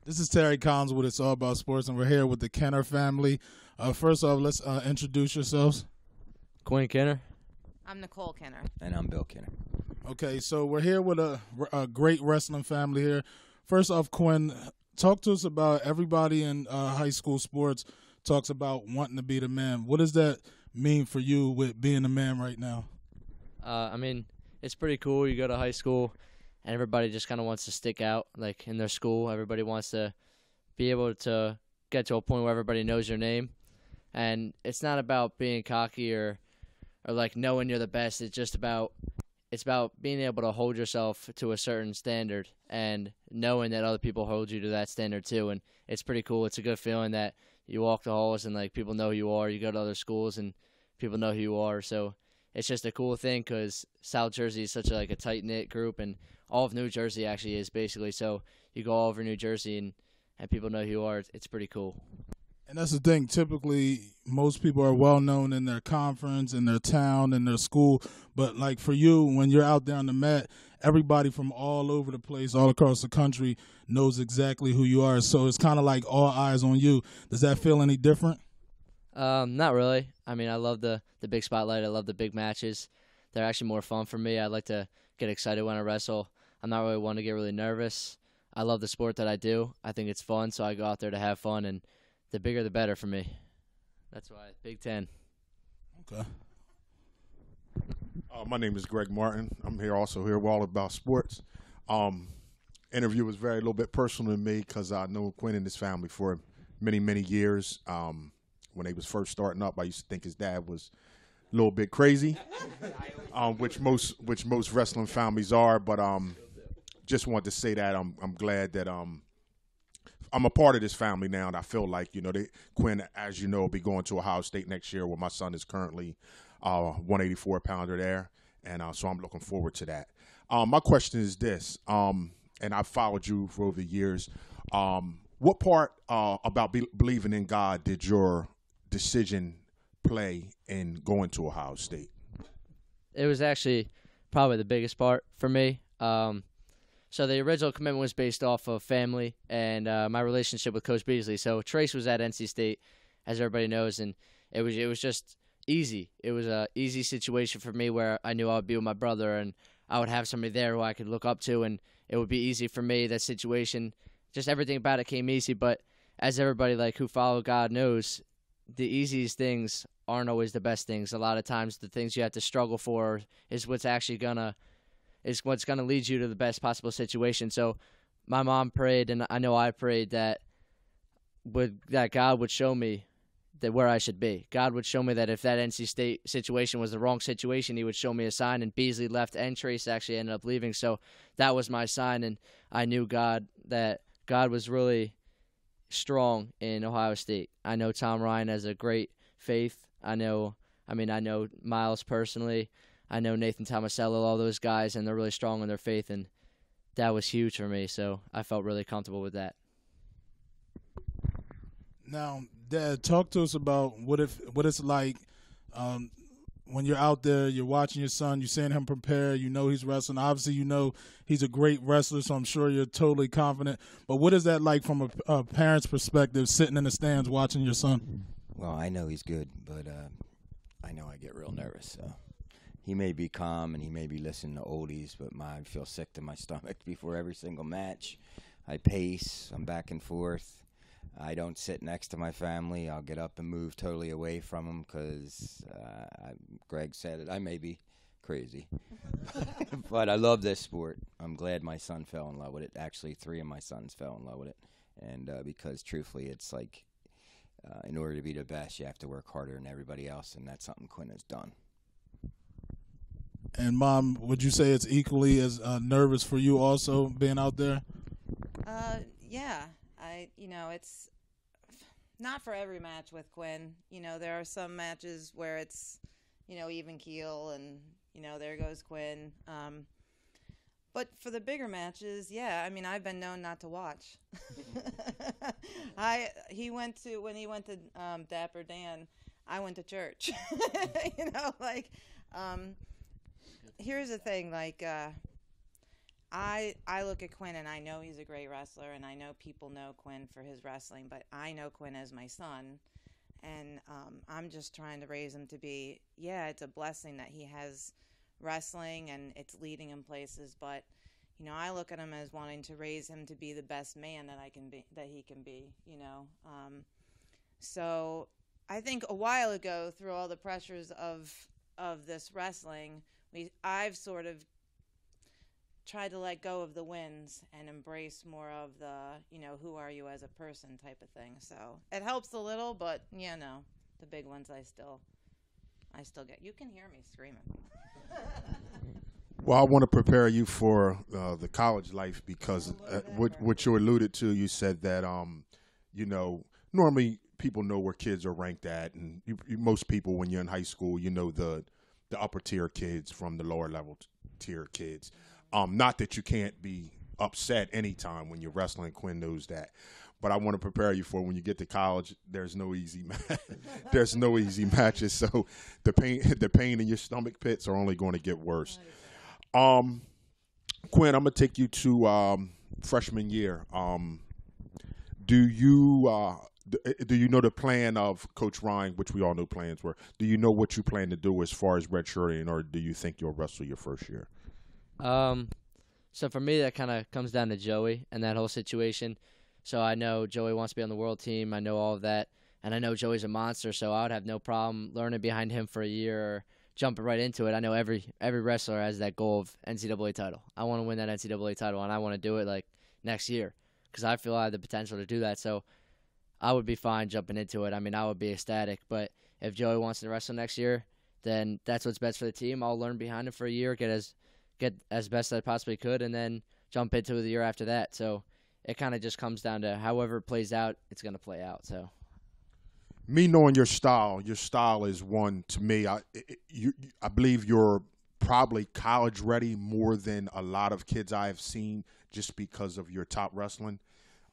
This is Terry Collins with It's All About Sports, and we're here with the Kenner family. First off, let's introduce yourselves. Quinn Kenner. I'm Nicole Kenner. And I'm Bill Kenner. Okay, so we're here with a great wrestling family here. First off, Quinn, talk to us about everybody in high school sports talks about wanting to be the man. What does that mean for you with being a man right now? I mean, it's pretty cool. You go to high school, and everybody just kind of wants to stick out, like in their school. Everybody wants to be able to get to a point where everybody knows your name. And it's not about being cocky or like knowing you're the best. It's about being able to hold yourself to a certain standard and knowing that other people hold you to that standard too. And it's pretty cool. It's a good feeling that you walk the halls and like people know who you are. You go to other schools and people know who you are. So it's just a cool thing because South Jersey is such a tight knit group, and all of New Jersey actually is basically. So you go all over New Jersey and people know who you are. It's pretty cool. And that's the thing. Typically, most people are well known in their conference, in their town, in their school. But like for you, when you're out there on the mat, everybody from all over the place, all across the country, knows exactly who you are. So it's kind of like all eyes on you. Does that feel any different? Not really. I mean, I love the big spotlight. I love the big matches. They're actually more fun for me. I like to get excited when I wrestle. I'm not really one to get really nervous. I love the sport that I do. I think it's fun, so I go out there to have fun, and the bigger the better for me. That's why Big Ten. Okay. My name is Greg Martin. I'm also here with All About Sports. Interview was a little bit personal to me because I know Quinn and his family for many, many years. When they was first starting up, I used to think his dad was a little bit crazy, which most wrestling families are. But just wanted to say that I'm glad that I'm a part of this family now, and I feel like, Quinn, as you know, will be going to Ohio State next year, where my son is currently 184-pounder there, and so I'm looking forward to that. My question is this, and I've followed you for over the years. What part about believing in God did your decision play in going to Ohio State? It was actually probably the biggest part for me. So the original commitment was based off of family and my relationship with Coach Beasley. So Trace was at NC State, as everybody knows, and it was just easy. It was a easy situation for me where I knew I would be with my brother and I would have somebody there who I could look up to, and it would be easy for me. That situation, just everything about it came easy. But as everybody who follow God knows, the easiest things aren't always the best things. A lot of times the things you have to struggle for is what's gonna lead you to the best possible situation. So my mom prayed, and I know I prayed that God would show me that where I should be. God would show me that if that NC State situation was the wrong situation, he would show me a sign. And Beasley left, and Trace actually ended up leaving. So that was my sign, and I knew that God was really strong in Ohio State. I know Tom Ryan has a great faith. I know Miles personally. I know Nathan Tomasello, all those guys, and they're really strong in their faith, and that was huge for me, so I felt really comfortable with that. Now, Dad, talk to us about what it's like when you're out there, you're watching your son, you're seeing him prepare, you know he's wrestling. Obviously, you know he's a great wrestler, so I'm sure you're totally confident. But what is that like from a parent's perspective, sitting in the stands watching your son? Well, I know he's good, but I know I get real nervous, so. He may be calm and he may be listening to oldies, but I feel sick to my stomach before every single match. I pace. I'm back and forth. I don't sit next to my family. I'll get up and move totally away from them because Greg said it. I may be crazy. But I love this sport. I'm glad my son fell in love with it. Actually, 3 of my sons fell in love with it. And because, truthfully, it's like in order to be the best, you have to work harder than everybody else, and that's something Quinn has done. And Mom, would you say it's equally as nervous for you also being out there? Yeah. It's not for every match with Quinn. There are some matches where it's, even keel and, there goes Quinn. But for the bigger matches, yeah, I've been known not to watch. When he went to Dapper Dan, I went to church. Here's the thing, I look at Quinn and I know he's a great wrestler, and I know people know Quinn for his wrestling, but I know Quinn as my son, and I'm just trying to raise him to be. Yeah, it's a blessing that he has wrestling and it's leading him places, but I look at him as wanting to raise him to be the best man that he can be. So I think a while ago, through all the pressures of this wrestling, I've sort of tried to let go of the wins and embrace more of the, who are you as a person type of thing. So it helps a little, but the big ones I still get. You can hear me screaming. Well, I want to prepare you for the college life because what you alluded to, you said that, normally people know where kids are ranked at, and most people, when you're in high school, the upper tier kids from the lower level tier kids. Not that you can't be upset anytime when you're wrestling. Quinn knows that. But I want to prepare you for when you get to college. There's no easy there's no easy matches. So the pain in your stomach pits are only going to get worse. Quinn, I'm gonna take you to freshman year. Do you know the plan of Coach Ryan, which we all know plans were? Do you know what you plan to do as far as redshirting, or do you think you'll wrestle your first year? So for me, that kind of comes down to Joey and that whole situation. So I know Joey wants to be on the world team. I know all of that. And I know Joey's a monster, so I would have no problem learning behind him for a year or jumping right into it. I know every wrestler has that goal of NCAA title. I want to win that NCAA title, and I want to do it like next year because I feel I have the potential to do that. So I would be fine jumping into it. I mean, I would be ecstatic. But if Joey wants to wrestle next year, then that's what's best for the team. I'll learn behind him for a year, get as best as I possibly could, and then jump into the year after that. So it kind of just comes down to however it plays out, it's going to play out. So, me knowing your style is one to me. I believe you're probably college ready more than a lot of kids I have seen just because of your top wrestling.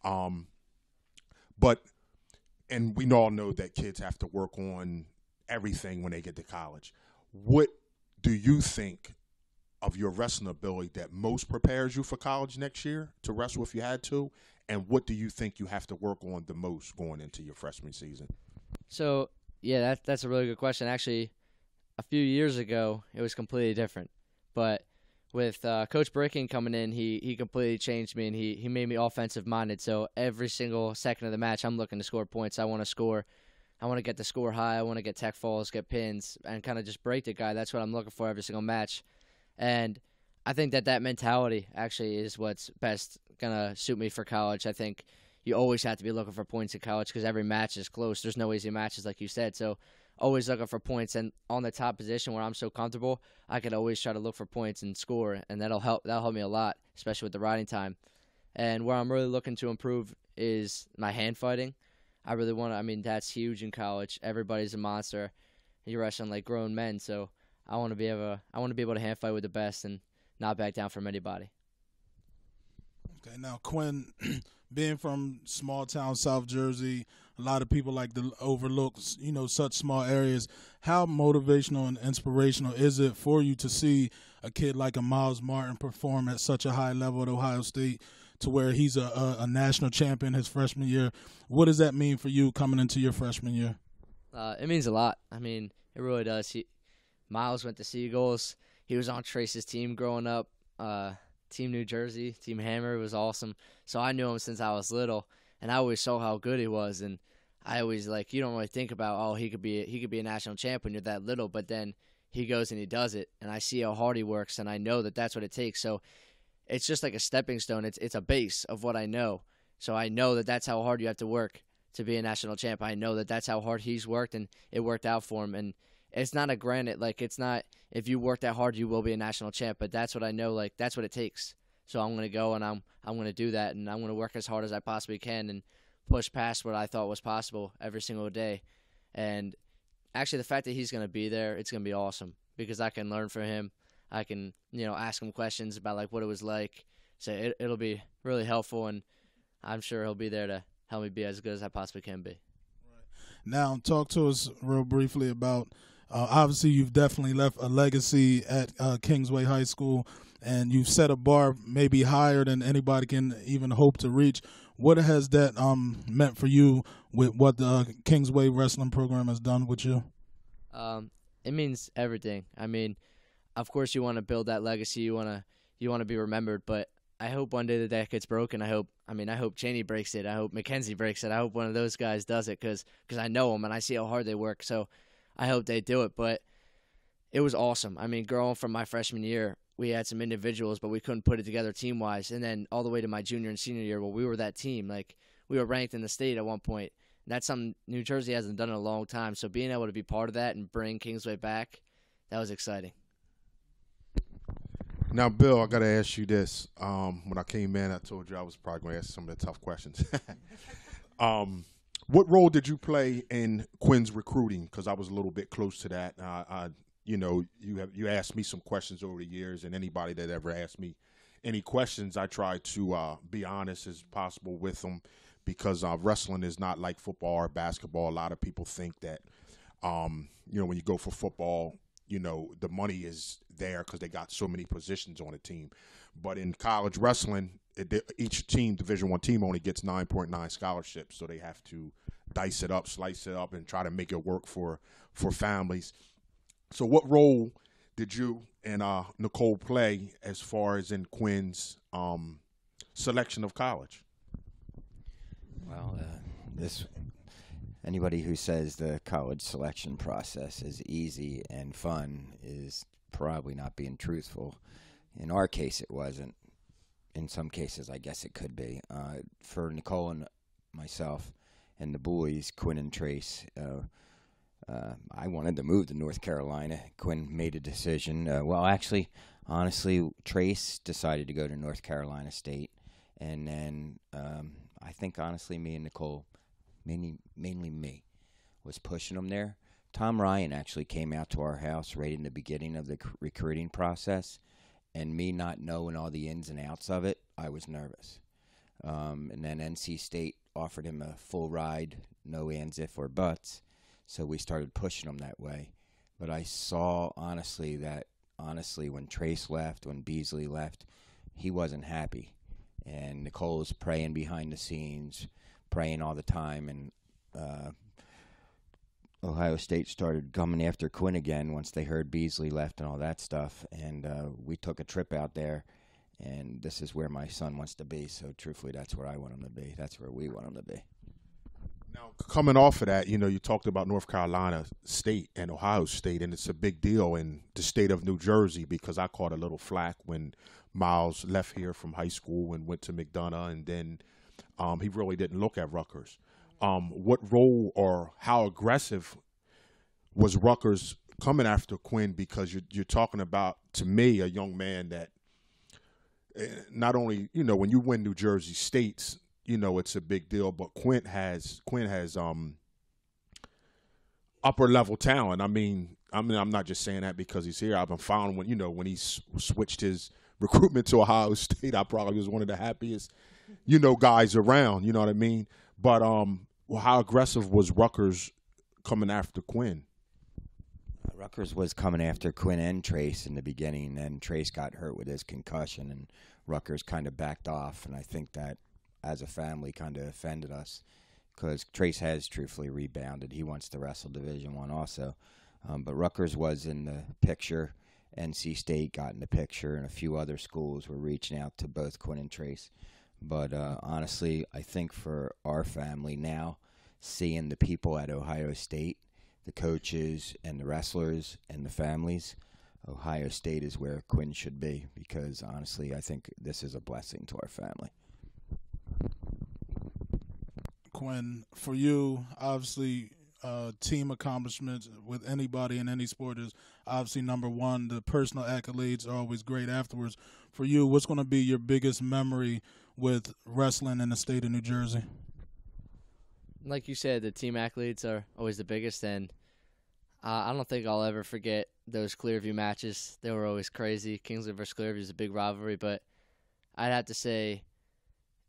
But we all know that kids have to work on everything when they get to college. What do you think of your wrestling ability that most prepares you for college next year to wrestle if you had to? And what do you think you have to work on the most going into your freshman season? So yeah, that's a really good question. Actually, a few years ago, it was completely different. But with Coach Bricken coming in, he completely changed me, and he made me offensive-minded. So every single second of the match, I'm looking to score points. I want to score. I want to get the score high. I want to get tech falls, get pins, and kind of just break the guy. That's what I'm looking for every single match. And I think that mentality actually is what's best going to suit me for college. I think you always have to be looking for points in college because every match is close. There's no easy matches, like you said. So always looking for points. And on the top position where I'm so comfortable, I could always try to look for points and score, and that'll help me a lot, especially with the riding time. And where I'm really looking to improve is my hand fighting. I really want to. I mean, that's huge in college. Everybody's a monster. You're wrestling like grown men, so I want to be able to hand fight with the best and not back down from anybody. Okay, now Quinn, being from small town South Jersey, a lot of people like to overlook, such small areas. How motivational and inspirational is it for you to see a kid like a Miles Martin perform at such a high level at Ohio State, to where he's a national champion his freshman year? What does that mean for you coming into your freshman year? It means a lot. I mean, it really does. Miles went to Seagulls. He was on Trace's team growing up, Team New Jersey, Team Hammer. It was awesome. So I knew him since I was little, and I always saw how good he was. And I always you don't really think about, he could be a national champ when you're that little, but then he goes and he does it, and I see how hard he works, and I know that that's what it takes. So it's just like a stepping stone. It's a base of what I know. So I know that that's how hard you have to work to be a national champ. I know that that's how hard he's worked, and it worked out for him. And it's not a granted, it's not if you work that hard you will be a national champ, but that's what I know, that's what it takes. So I'm going to go and I'm going to do that, and I'm going to work as hard as I possibly can and push past what I thought was possible every single day. And actually the fact that he's going to be there, it's going to be awesome because I can learn from him. I can, ask him questions about what it was like. So it'll be really helpful, and I'm sure he'll be there to help me be as good as I possibly can be. Right. Now, talk to us real briefly about Obviously, you've definitely left a legacy at Kingsway High School, and you've set a bar maybe higher than anybody can even hope to reach. What has that meant for you with what the Kingsway Wrestling program has done with you? It means everything. I mean, of course, you want to build that legacy. You want to be remembered. But I hope one day that gets broken. I hope Cheney breaks it. I hope McKenzie breaks it. I hope one of those guys does it because I know them and I see how hard they work. So I hope they do it. But it was awesome. I mean, growing from my freshman year, we had some individuals, but we couldn't put it together team-wise. And then all the way to my junior and senior year, well, we were that team. Like, we were ranked in the state at one point. And that's something New Jersey hasn't done in a long time. So being able to be part of that and bring Kingsway back, that was exciting. Now, Bill, I got to ask you this. When I came in, I told you I was probably going to ask some of the tough questions. What role did you play in Quinn's recruiting? Because I was a little bit close to that. You asked me some questions over the years, and anybody that ever asked me any questions, I try to be honest as possible with them, because wrestling is not like football or basketball. A lot of people think that, when you go for football, the money is there because they got so many positions on a team. But in college wrestling, each team, Division I team, only gets 9.9 scholarships, so they have to dice it up, slice it up, and try to make it work for families. So what role did you and Nicole play as far as in Quinn's selection of college? Well, anybody who says the college selection process is easy and fun is probably not being truthful. In our case, it wasn't. In some cases, I guess it could be. For Nicole and myself and the boys, Quinn and Trace, I wanted to move to North Carolina. Quinn made a decision. Honestly, Trace decided to go to North Carolina State. And then I think, honestly, me and Nicole, mainly me, was pushing them there. Tom Ryan actually came out to our house right in the beginning of the recruiting process. And me not knowing all the ins and outs of it, I was nervous. And then NC State offered him a full ride, no ands, if, or buts. So we started pushing him that way. But I saw, honestly, when Trace left, when Beasley left, he wasn't happy. And Nicole was praying behind the scenes, praying all the time. And Ohio State started coming after Quinn again once they heard Beasley left and all that stuff. And we took a trip out there, and this is where my son wants to be. So, truthfully, that's where I want him to be. That's where we want him to be. Now, coming off of that, you talked about North Carolina State and Ohio State, and it's a big deal in the state of New Jersey because I caught a little flack when Miles left here from high school and went to McDonough, and then he really didn't look at Rutgers. What role or how aggressive was Rutgers coming after Quinn? Because you're talking about, to me, a young man that not only, when you win New Jersey States, it's a big deal, but Quinn has upper level talent. I mean, I'm not just saying that because he's here. I've been found when he switched his recruitment to Ohio State, I probably was one of the happiest, guys around. You know what I mean? But how aggressive was Rutgers coming after Quinn? Rutgers was coming after Quinn and Trace in the beginning, and Trace got hurt with his concussion, and Rutgers kind of backed off. And I think that, as a family, kind of offended us because Trace has truthfully rebounded. He wants to wrestle Division I also. But Rutgers was in the picture. NC State got in the picture, and a few other schools were reaching out to both Quinn and Trace. But honestly, I think for our family now, seeing the people at Ohio State, the coaches and the wrestlers and the families, Ohio State is where Quinn should be because, honestly, I think this is a blessing to our family. Quinn, for you, obviously, team accomplishments with anybody in any sport is obviously number one. The personal accolades are always great afterwards. For you, what's going to be your biggest memory with wrestling in the state of New Jersey? Like you said, the team accolades are always the biggest, and I don't think I'll ever forget those Clearview matches. They were always crazy. Kingsley versus Clearview is a big rivalry, but I'd have to say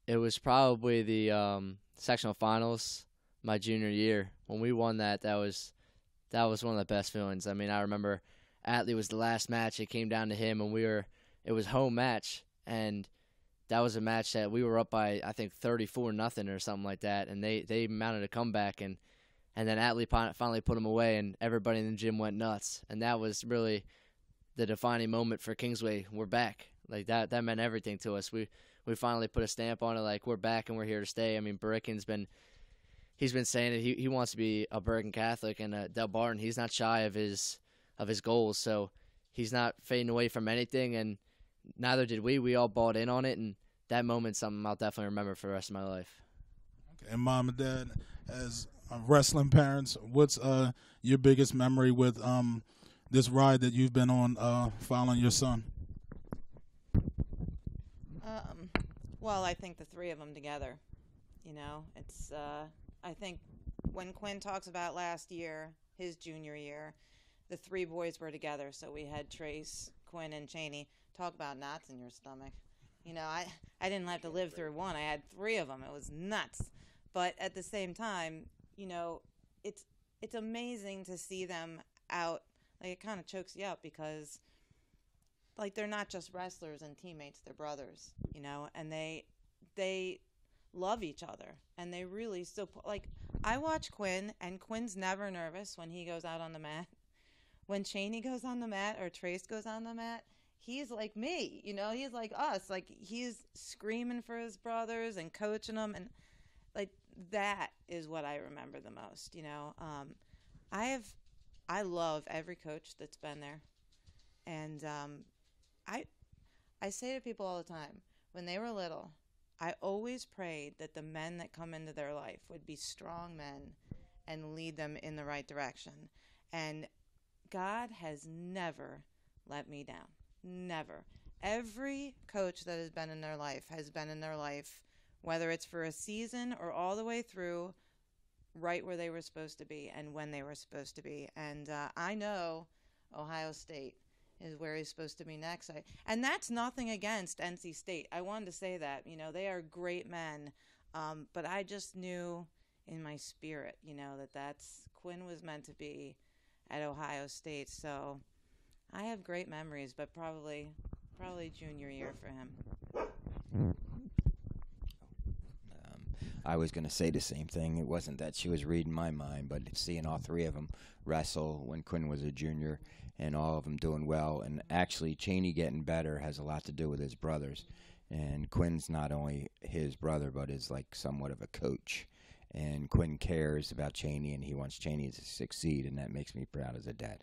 it was probably the sectional finals my junior year. When we won that was that was one of the best feelings. I mean, I remember Atlee was the last match. It came down to him, and it was home match, and that was a match that we were up by, I think, 34-0 or something like that, and they mounted a comeback, and then Atlee finally put him away, and everybody in the gym went nuts, and that was really the defining moment for Kingsway. We're back. Like, that meant everything to us. We finally put a stamp on it, like, we're back and we're here to stay. I mean, Barickin's been saying it. He wants to be a Bergen Catholic, and Del Barton, he's not shy of his goals, so he's not fading away from anything, and neither did we. We all bought in on it, and that moment's something I'll definitely remember for the rest of my life. Okay. And Mom and Dad, as wrestling parents, what's your biggest memory with this ride that you've been on following your son? Well, I think the three of them together. It's I think when Quinn talks about last year, his junior year, the three boys were together. So we had Trace, Quinn, and Cheney. Talk about knots in your stomach. I didn't have to live through one. I had three of them. It was nuts. But at the same time, it's amazing to see them out. Like, it kind of chokes you up because, like, they're not just wrestlers and teammates. They're brothers, and they love each other. And they really still, like, I watch Quinn, and Quinn's never nervous when he goes out on the mat. When Cheney goes on the mat or Trace goes on the mat, he's like me, he's like us. Like, he's screaming for his brothers and coaching them. And, like, that is what I remember the most, I love every coach that's been there. And I say to people all the time, when they were little, I always prayed that the men that come into their life would be strong men and lead them in the right direction. And God has never let me down. Never. Every coach that has been in their life has been in their life, whether it's for a season or all the way through, right where they were supposed to be and when they were supposed to be. And I know Ohio State is where he's supposed to be next. And that's nothing against NC State. I wanted to say that. They are great men. But I just knew in my spirit, that's Quinn was meant to be at Ohio State. So I have great memories, but probably junior year for him. I was going to say the same thing. It wasn't that she was reading my mind, but seeing all three of them wrestle when Quinn was a junior and all of them doing well. And actually, Cheney getting better has a lot to do with his brothers. And Quinn's not only his brother, but is like somewhat of a coach. And Quinn cares about Cheney, and he wants Cheney to succeed, and that makes me proud as a dad.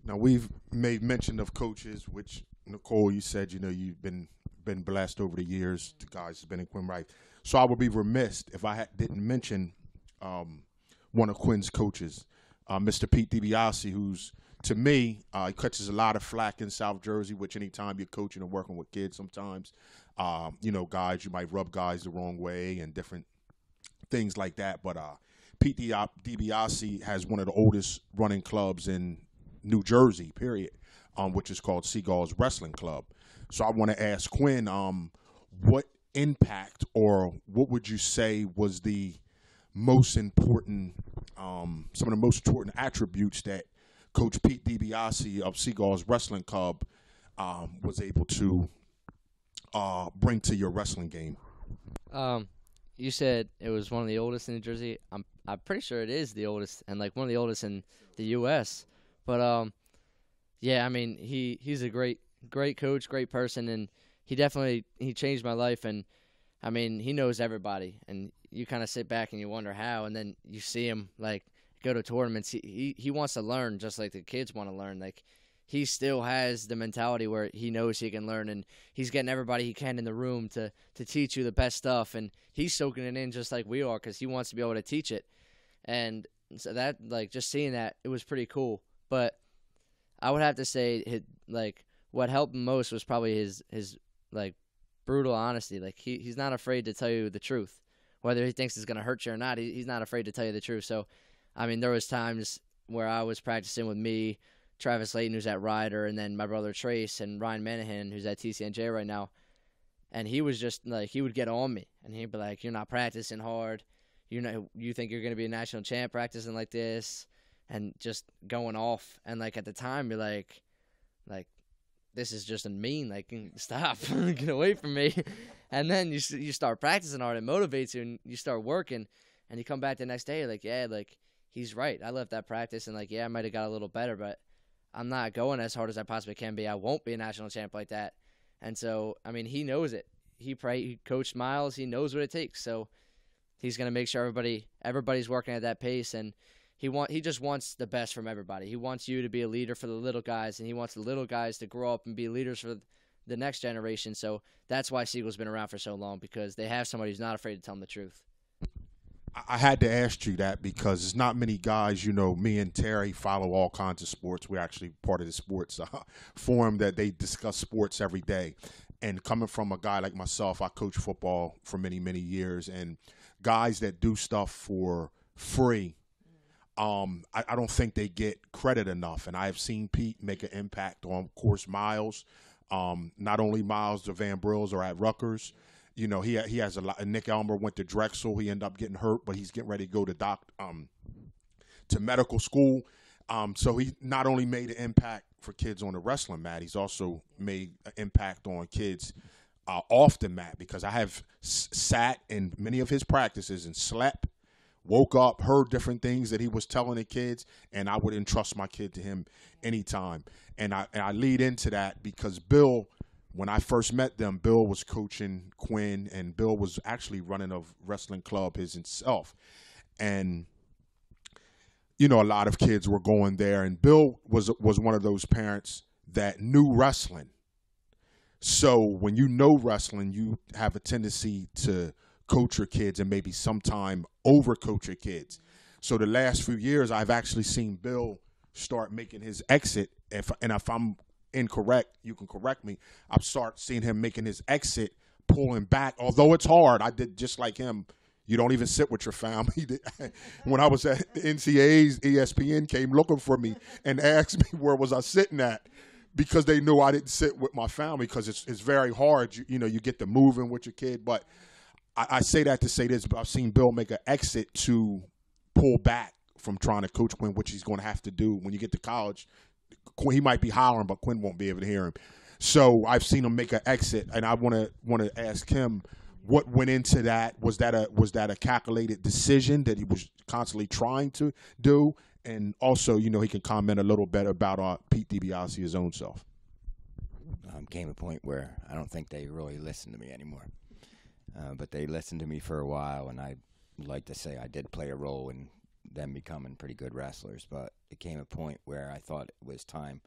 Now, we've made mention of coaches, which, Nicole, you said, you've been blessed over the years. The guys have been in Quinn Rife. So I would be remiss if I didn't mention one of Quinn's coaches, Mr. Pete DiBiase, who's, to me, he catches a lot of flack in South Jersey, which anytime you're coaching and working with kids sometimes, guys, you might rub guys the wrong way and different things like that. But Pete DiBiase has one of the oldest running clubs in New Jersey, period, which is called Seagulls Wrestling Club. So I want to ask Quinn, what impact, or what would you say was the most important, some of the most important attributes that Coach Pete DiBiase of Seagulls Wrestling Club was able to bring to your wrestling game? You said it was one of the oldest in New Jersey. I'm pretty sure it is the oldest, and like one of the oldest in the U.S. But yeah, I mean he's a great coach, great person, and he changed my life. And I mean he knows everybody, and you kind of sit back and you wonder how, and then you see him like go to tournaments. He wants to learn just like the kids want to learn. Like he still has the mentality where he knows he can learn, and he's getting everybody he can in the room to teach you the best stuff, and he's soaking it in just like we are because he wants to be able to teach it. And so that, like, just seeing that, it was pretty cool. But I would have to say, what helped him most was probably his like brutal honesty. Like he's not afraid to tell you the truth, whether he thinks it's gonna hurt you or not. He's not afraid to tell you the truth. So, I mean, there was times where I was practicing with me, Travis Layton, who's at Ryder, and then my brother Trace and Ryan Manahan, who's at TCNJ right now. And he was just like, he would get on me, and he'd be like, "You're not practicing hard. You think you're gonna be a national champ practicing like this? and just going off. And like at the time, you're like this is just mean. Like stop, get away from me. And then you start practicing hard. It motivates you, and you start working. And you come back the next day, you're like, yeah, like he's right. I left that practice, and like I might have got a little better, but I'm not going as hard as I possibly can be. I won't be a national champ like that. And so, I mean, he knows it. He coached Miles. He knows what it takes. So he's going to make sure everybody's working at that pace, and he just wants the best from everybody. He wants you to be a leader for the little guys, and he wants the little guys to grow up and be leaders for the next generation. So that's why Siegel's been around for so long, because they have somebody who's not afraid to tell them the truth. I had to ask you that because there's not many guys, me and Terry follow all kinds of sports. We're actually part of the sports forum that they discuss sports every day. And coming from a guy like myself, I coach football for many, many years. And guys that do stuff for free, I don't think they get credit enough. And I've seen Pete make an impact on, of course, Miles. Not only Miles, the Van Brills are at Rutgers. He has a lot. Nick Elmer went to Drexel. He ended up getting hurt, but he's getting ready to go to medical school. So he not only made an impact for kids on the wrestling mat, he's also made an impact on kids off the mat, because I have sat in many of his practices and slept, woke up, heard different things that he was telling the kids, and I would entrust my kid to him anytime. And I lead into that because Bill, when I first met them, Bill was coaching Quinn, and Bill was actually running a wrestling club himself. And, a lot of kids were going there, and Bill was one of those parents that knew wrestling. So when you know wrestling, you have a tendency to coach your kids and maybe sometime overcoach your kids. So the last few years, I've actually seen Bill start making his exit. If I'm incorrect, you can correct me. I've started seeing him making his exit, pulling back. Although it's hard, I did just like him. You don't even sit with your family. When I was at the NCAAs, ESPN came looking for me and asked me where was I sitting at, because they knew I didn't sit with my family, because it's very hard. You get to moving with your kid. But I say that to say this. I've seen Bill make an exit to pull back from trying to coach Quinn, which he's going to have to do when you get to college. He might be hollering, but Quinn won't be able to hear him. So I've seen him make an exit, and I want to ask him what went into that. Was that a calculated decision that he was constantly trying to do? And also, he can comment a little bit about Pete DiBiase, his own self. Came a point where I don't think they really listen to me anymore. But they listened to me for a while, and I like to say I did play a role in them becoming pretty good wrestlers. But it came a point where I thought it was time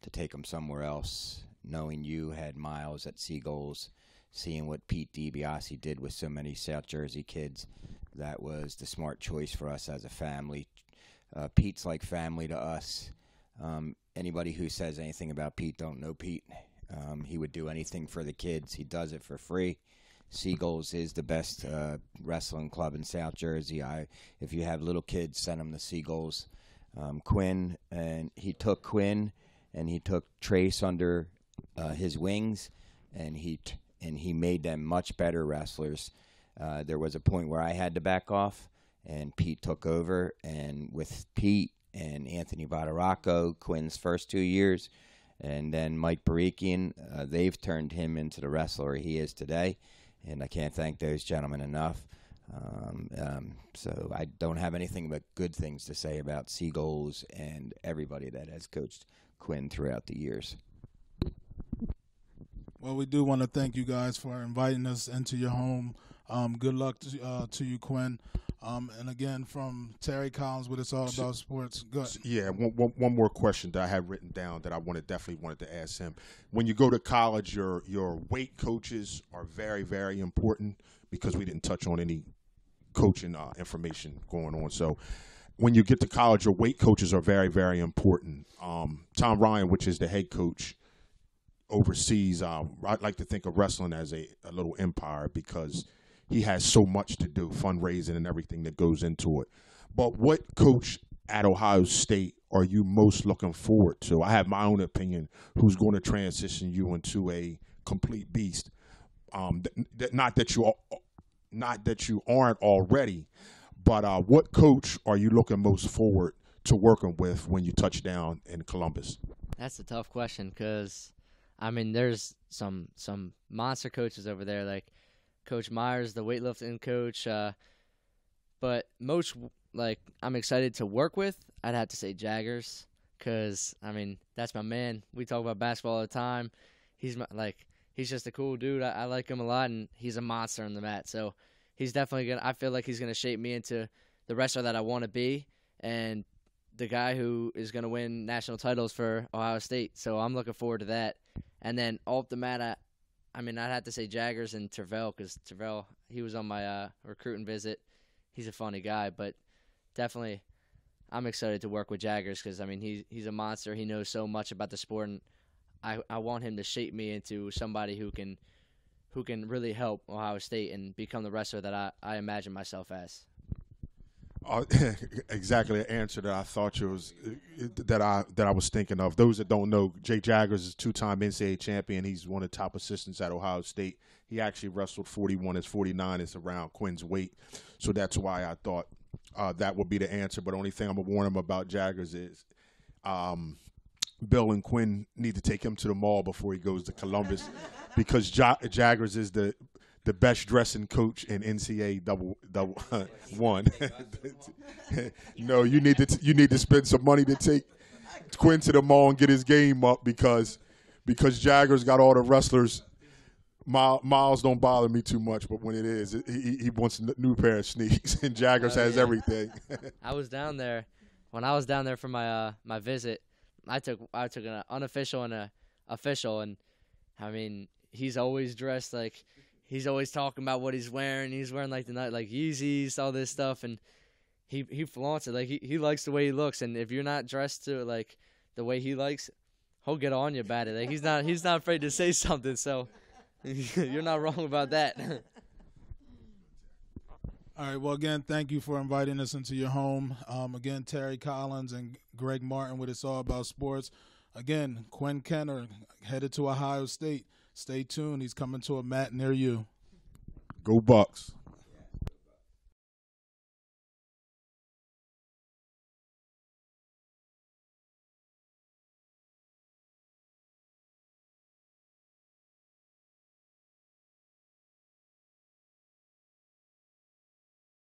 to take them somewhere else. Knowing you had Miles at Seagulls, seeing what Pete DiBiase did with so many South Jersey kids, that was the smart choice for us as a family. Pete's like family to us. Anybody who says anything about Pete don't know Pete. He would do anything for the kids. He does it for free. Seagulls is the best wrestling club in South Jersey. If you have little kids, send them to Seagulls. Quinn, and he took Quinn and he took Trace under his wings, and he made them much better wrestlers. There was a point where I had to back off, and Pete took over. And with Pete and Anthony Badaracco, Quinn's first 2 years, and then Mike Barikian, they've turned him into the wrestler he is today. And I can't thank those gentlemen enough. So I don't have anything but good things to say about Seagulls and everybody that has coached Quinn throughout the years. Well, we do want to thank you guys for inviting us into your home. Good luck to you, Quinn. And again, from Terry Collins, with It's All About Sports. Good. Yeah, one more question that I had written down that I definitely wanted to ask him. When you go to college, your weight coaches are very, very important, because we didn't touch on any coaching information going on. So when you get to college, your weight coaches are very, very important. Tom Ryan, which is the head coach overseas, I'd like to think of wrestling as a little empire, because he has so much to do, fundraising and everything that goes into it. But what coach at Ohio State are you most looking forward to? I have my own opinion. Who's going to transition you into a complete beast? Not that you aren't already, but what coach are you looking most forward to working with when you touch down in Columbus? That's a tough question because, I mean, there's some monster coaches over there, like Coach Myers, the weightlifting coach. But most, like, I'm excited to work with, I'd have to say Jaggers because, I mean, that's my man. We talk about basketball all the time. He's just a cool dude. I like him a lot, and he's a monster on the mat. So he's definitely I feel like he's going to shape me into the wrestler that I want to be and the guy who is going to win national titles for Ohio State. So I'm looking forward to that. And then off the mat, I mean, I'd have to say Jaggers and Tervel because Tervel, he was on my recruiting visit. He's a funny guy, but definitely I'm excited to work with Jaggers because, I mean, he's a monster. He knows so much about the sport, and I want him to shape me into somebody who can really help Ohio State and become the wrestler that I imagine myself as. Exactly the answer that I thought you was that I was thinking of. Those that don't know, Jay Jaggers is two-time NCAA champion. He's one of the top assistants at Ohio State. He actually wrestled 41 as 49 is around Quinn's weight, so that's why I thought that would be the answer. But the only thing I'm gonna warn him about Jaggers is Bill and Quinn need to take him to the mall before he goes to Columbus because Jaggers is the best dressing coach in NCAA double one. No, you need to spend some money to take Quinn to the mall and get his game up because Jaggers got all the wrestlers. Miles don't bother me too much, but when it is, he wants a new pair of sneaks, and Jaggers has everything. I was down there when I was down there for my my visit. I took an unofficial and a official, and I mean he's always dressed like. He's always talking about what he's wearing. He's wearing like Yeezys, all this stuff, and he flaunts it. Like he likes the way he looks, and if you're not dressed to like the way he likes, he'll get on you about it. Like he's not afraid to say something. So you're not wrong about that. All right. Well, again, thank you for inviting us into your home. Again, Terry Collins and Greg Martin with It's All About Sports. Again, Quinn Kenner headed to Ohio State. Stay tuned. He's coming to a mat near you. Go Bucks.